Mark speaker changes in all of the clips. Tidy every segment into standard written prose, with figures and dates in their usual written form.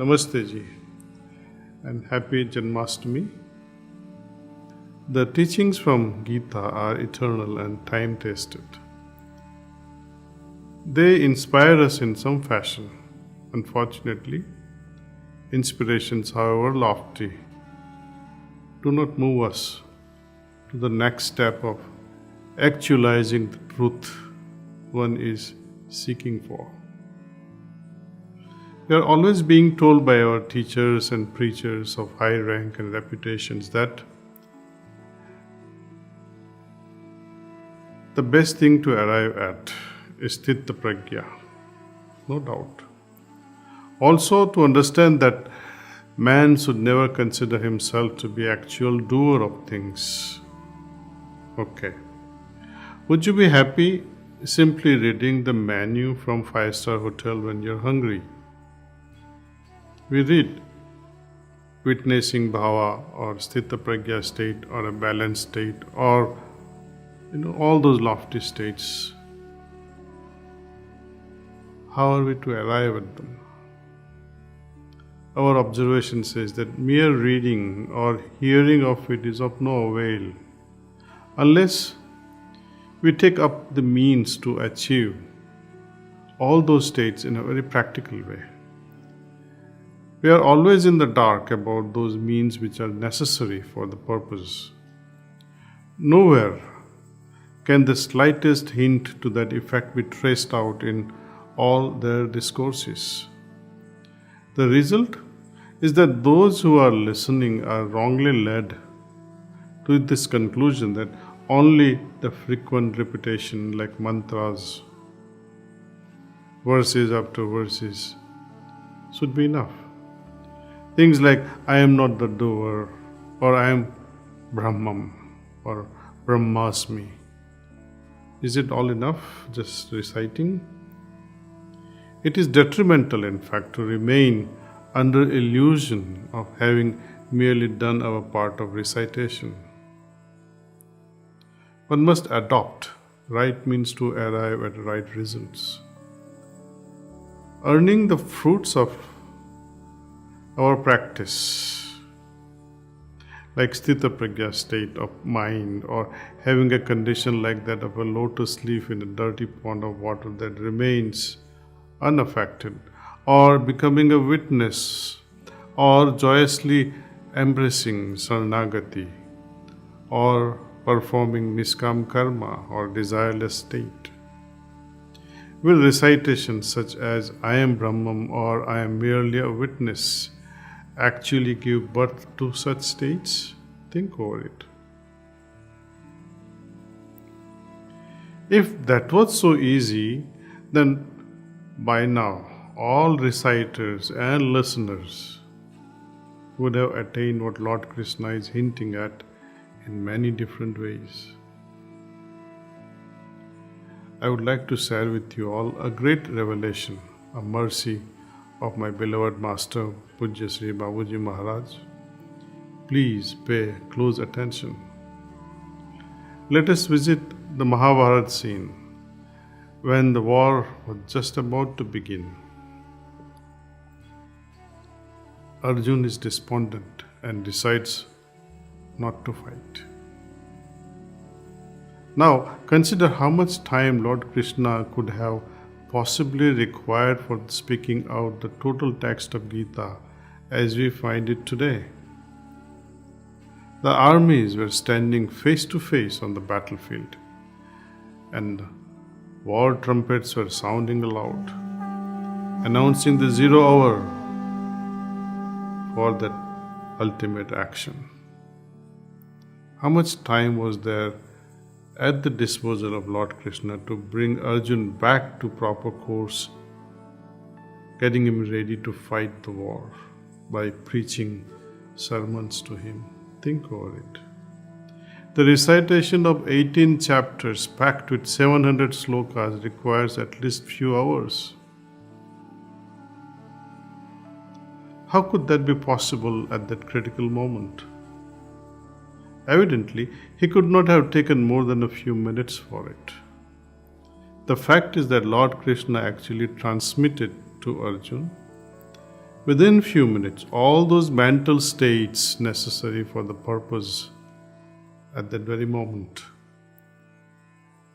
Speaker 1: Namaste ji and happy Janmashtami. The teachings from Gita are eternal and time-tested. They inspire us in some fashion. Unfortunately, inspirations, however lofty, do not move us to the next step of actualizing the truth one is seeking for. We are always being told by our teachers and preachers of high rank and reputations that the best thing to arrive at is Sthita Prajna, no doubt. Also to understand that man should never consider himself to be actual doer of things. Okay. Would you be happy simply reading the menu from 5-star hotel when you're hungry? We read witnessing bhava or sthita prajna state or a balanced state or all those lofty states. How are we to arrive at them? Our observation says that mere reading or hearing of it is of no avail unless we take up the means to achieve all those states in a very practical way. We are always in the dark about those means which are necessary for the purpose. Nowhere can the slightest hint to that effect be traced out in all their discourses. The result is that those who are listening are wrongly led to this conclusion that only the frequent repetition like mantras, verses after verses, should be enough. Things like, I am not the doer, or I am Brahmam, or Brahmasmi. Is it all enough, just reciting? It is detrimental, in fact, to remain under illusion of having merely done our part of recitation. One must adopt right means to arrive at right results. Earning the fruits of our practice, like sthita prajna state of mind, or having a condition like that of a lotus leaf in a dirty pond of water that remains unaffected, or becoming a witness, or joyously embracing saranagati, or performing niskam karma or desireless state. Will recitations such as I am Brahman or I am merely a witness actually give birth to such states? Think over it. If that was so easy, then by now all reciters and listeners would have attained what Lord Krishna is hinting at in many different ways. I would like to share with you all a great revelation, a mercy of my beloved Master, Pujya Sri Babuji Maharaj. Please pay close attention. Let us visit the Mahabharata scene when the war was just about to begin. Arjun is despondent and decides not to fight. Now, consider how much time Lord Krishna could have possibly required for speaking out the total text of Gita as we find it today. The armies were standing face to face on the battlefield, and war trumpets were sounding aloud, announcing the 0 hour for that ultimate action. How much time was there at the disposal of Lord Krishna to bring Arjun back to proper course, getting him ready to fight the war by preaching sermons to him? Think over it. The recitation of 18 chapters packed with 700 shlokas requires at least few hours. How could that be possible at that critical moment? Evidently, he could not have taken more than a few minutes for it. The fact is that Lord Krishna actually transmitted to Arjun Within few minutes, all those mental states necessary for the purpose at that very moment.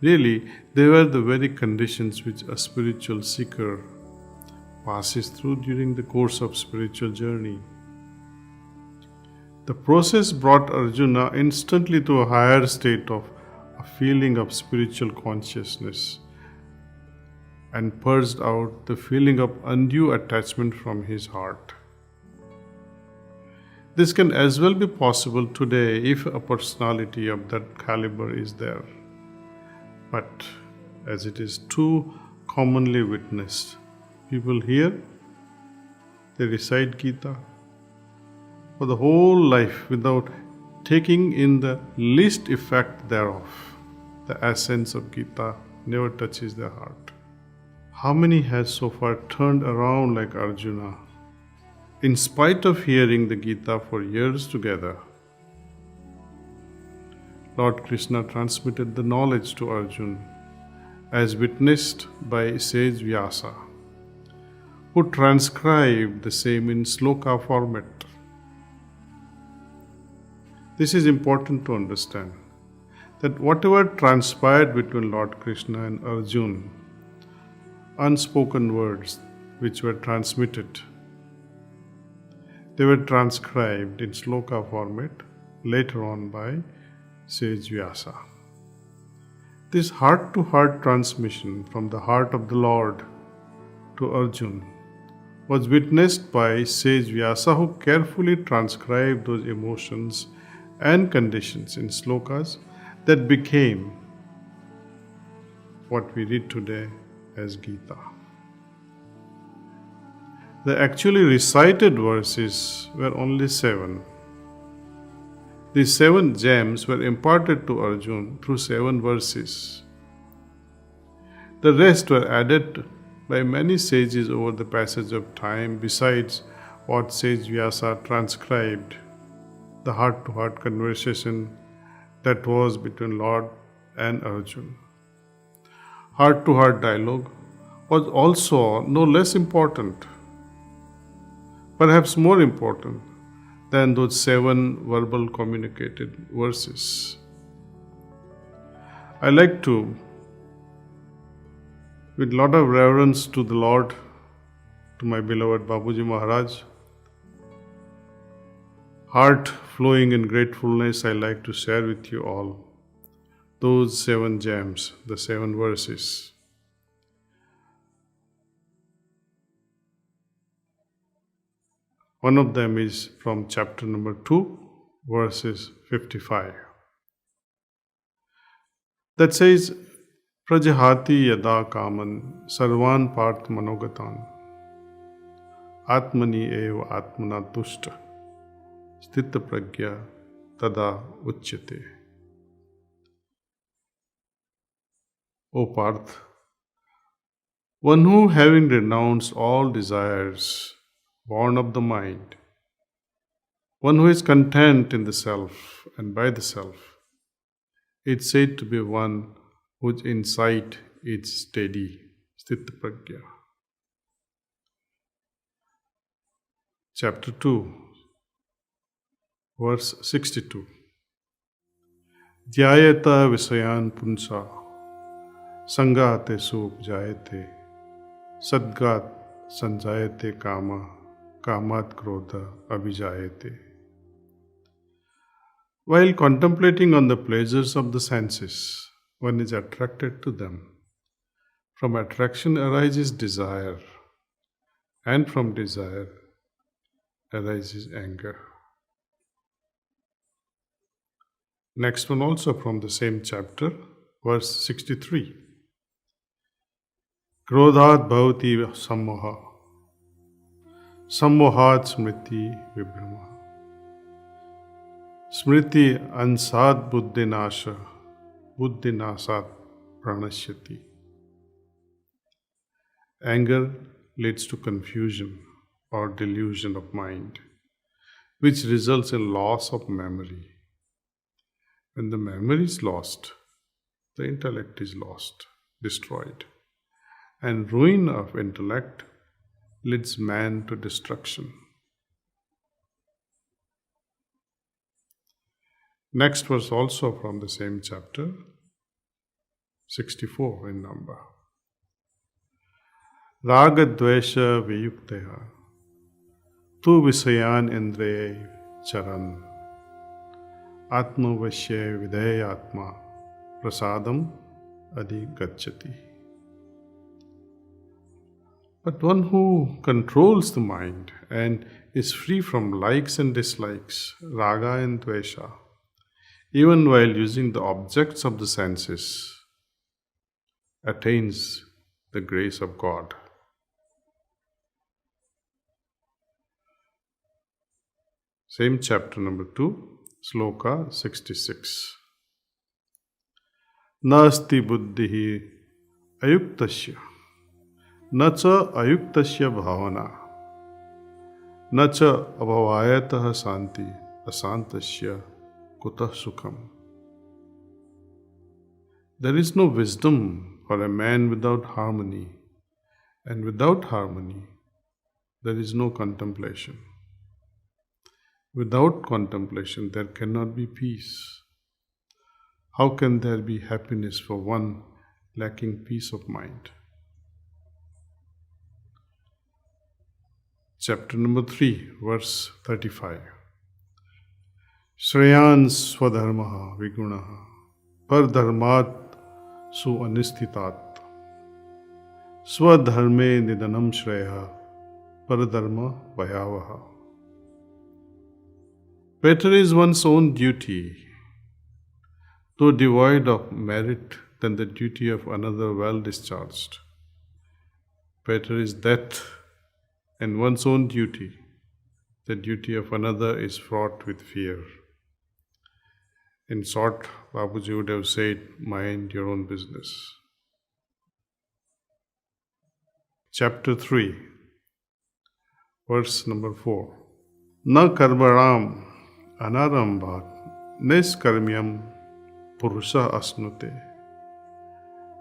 Speaker 1: Really, they were the very conditions which a spiritual seeker passes through during the course of spiritual journey. The process brought Arjuna instantly to a higher state of a feeling of spiritual consciousness and purged out the feeling of undue attachment from his heart. This can as well be possible today if a personality of that caliber is there. But as it is too commonly witnessed, people hear, they recite Gita for the whole life without taking in the least effect thereof. The essence of Gita never touches their heart. How many has so far turned around like Arjuna? In spite of hearing the Gita for years together, Lord Krishna transmitted the knowledge to Arjuna as witnessed by sage Vyasa, who transcribed the same in shloka format. This is important to understand, that whatever transpired between Lord Krishna and Arjuna, unspoken words which were transmitted, they were transcribed in shloka format later on by sage Vyasa. This heart-to-heart transmission from the heart of the Lord to Arjuna was witnessed by sage Vyasa, who carefully transcribed those emotions and conditions in shlokas that became what we read today as Gita. The actually recited verses were only 7. These 7 gems were imparted to Arjuna through 7 verses. The rest were added by many sages over the passage of time, besides what sage Vyasa transcribed, the heart-to-heart conversation that was between Lord and Arjuna. Heart-to-heart dialogue was also no less important, perhaps more important than those 7 verbal communicated verses. I like to, with lot of reverence to the Lord, to my beloved Babuji Maharaj, heart flowing in gratefulness, I like to share with you all those 7 gems, the 7 verses. One of them is from chapter number 2, verses 55. That says, Prajahati yada kaman sarvan parth manogatan atmani eva atmana tushta sthita pragya tada uchyate. O Parth, one who, having renounced all desires born of the mind, one who is content in the self and by the self, is said to be one whose insight is steady, sthita pragya. Chapter 2, verse 62. Dhyayata visayan punsa sangate sup jayate sadgat sanjayate kama kamat krodha abhijayate. While contemplating on the pleasures of the senses, one is attracted to them. From attraction arises desire, and from desire arises anger. Next one also from the same chapter, verse 63. Krodhat bhavati sammoha, sammohat smriti vibhrama. Smriti ansad buddhinasha, buddhinasat pranashyati. Anger leads to confusion or delusion of mind, which results in loss of memory. When the memory is lost, the intellect is lost, destroyed, and ruin of intellect leads man to destruction. Next verse also from the same chapter, 64 in number. Raga dvesha viyukteha tu visayan indriye charan atma vashya videyatma prasadam adi gacchati. But one who controls the mind and is free from likes and dislikes, raga and dvesha, even while using the objects of the senses, attains the grace of God. Same chapter number 2, shloka 66. Nasti buddhihi ayuktasya, na cha ayuktasya bhavana, na cha abhavayatah Shanti asantasya kutah sukham. There is no wisdom for a man without harmony, and without harmony there is no contemplation. Without contemplation there cannot be peace. How can there be happiness for one lacking peace of mind? Chapter number 3, verse 35. Shreyan swadharmaha vigunaha pardharmat su anistitat swadharme nidanam shreya pardharma vayavaha. Better is one's own duty, though devoid of merit, than the duty of another well discharged. Better is death and one's own duty. The duty of another is fraught with fear. In short, Babuji would have said, mind your own business. Chapter 3, verse number 4. Na karmaram anarambhat niskarmyam purusha asnute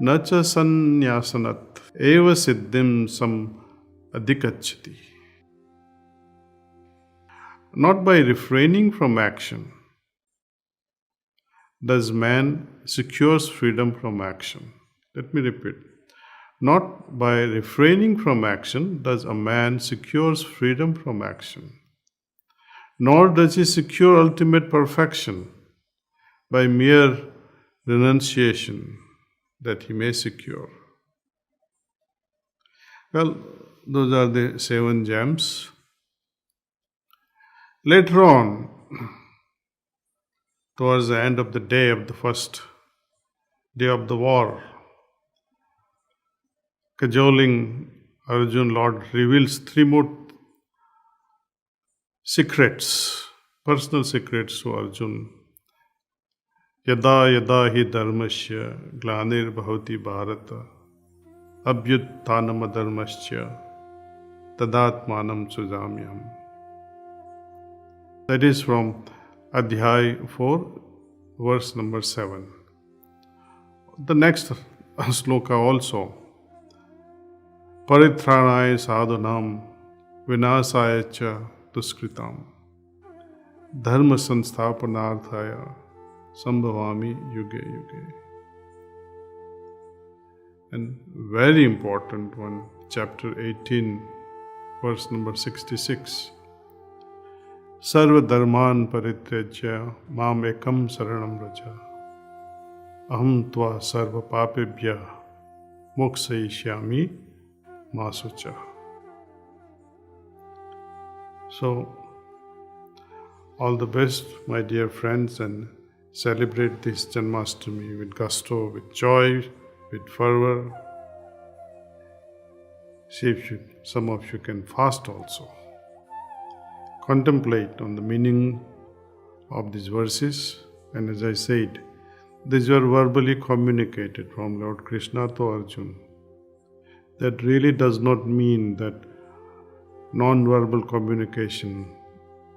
Speaker 1: na cha sanyasanat eva siddhim sam adhikachati. Not by refraining from action does man secures freedom from action. Let me repeat. Not by refraining from action does a man secures freedom from action, nor does he secure ultimate perfection by mere renunciation that he may secure. Well, those are the 7 gems. Later on, towards the end of the day of the first day of the war, cajoling Arjun, Lord reveals 3 more secrets, personal secrets to Arjun. Yada yada hi dharmasya glanir bhavati bharata abhyuttanam adharmasya tadatmanam sujamyam. That is from Adhyay 4, verse number 7. The next shloka also. Paritranaya sadhanam vinasaya cha duskritam dharma sansthapanarthaya sambhavami yuge yuge. And very important one, chapter 18, verse number 66. Sarva dharman parityajya mam ekam saranam raja aham tva sarva papebhya mokshayishyami masucha. So, all the best, my dear friends, and celebrate this Janmashtami with gusto, with joy, with fervor. See if some of you can fast also. Contemplate on the meaning of these verses, and as I said, these were verbally communicated from Lord Krishna to Arjuna. That really does not mean that non-verbal communication,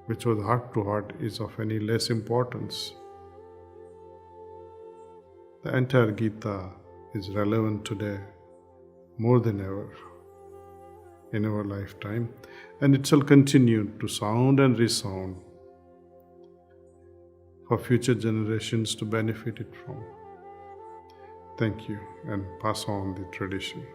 Speaker 1: which was heart to heart, is of any less importance. The entire Gita is relevant today more than ever. in our lifetime, and it shall continue to sound and resound for future generations to benefit it from. Thank you, and pass on the tradition.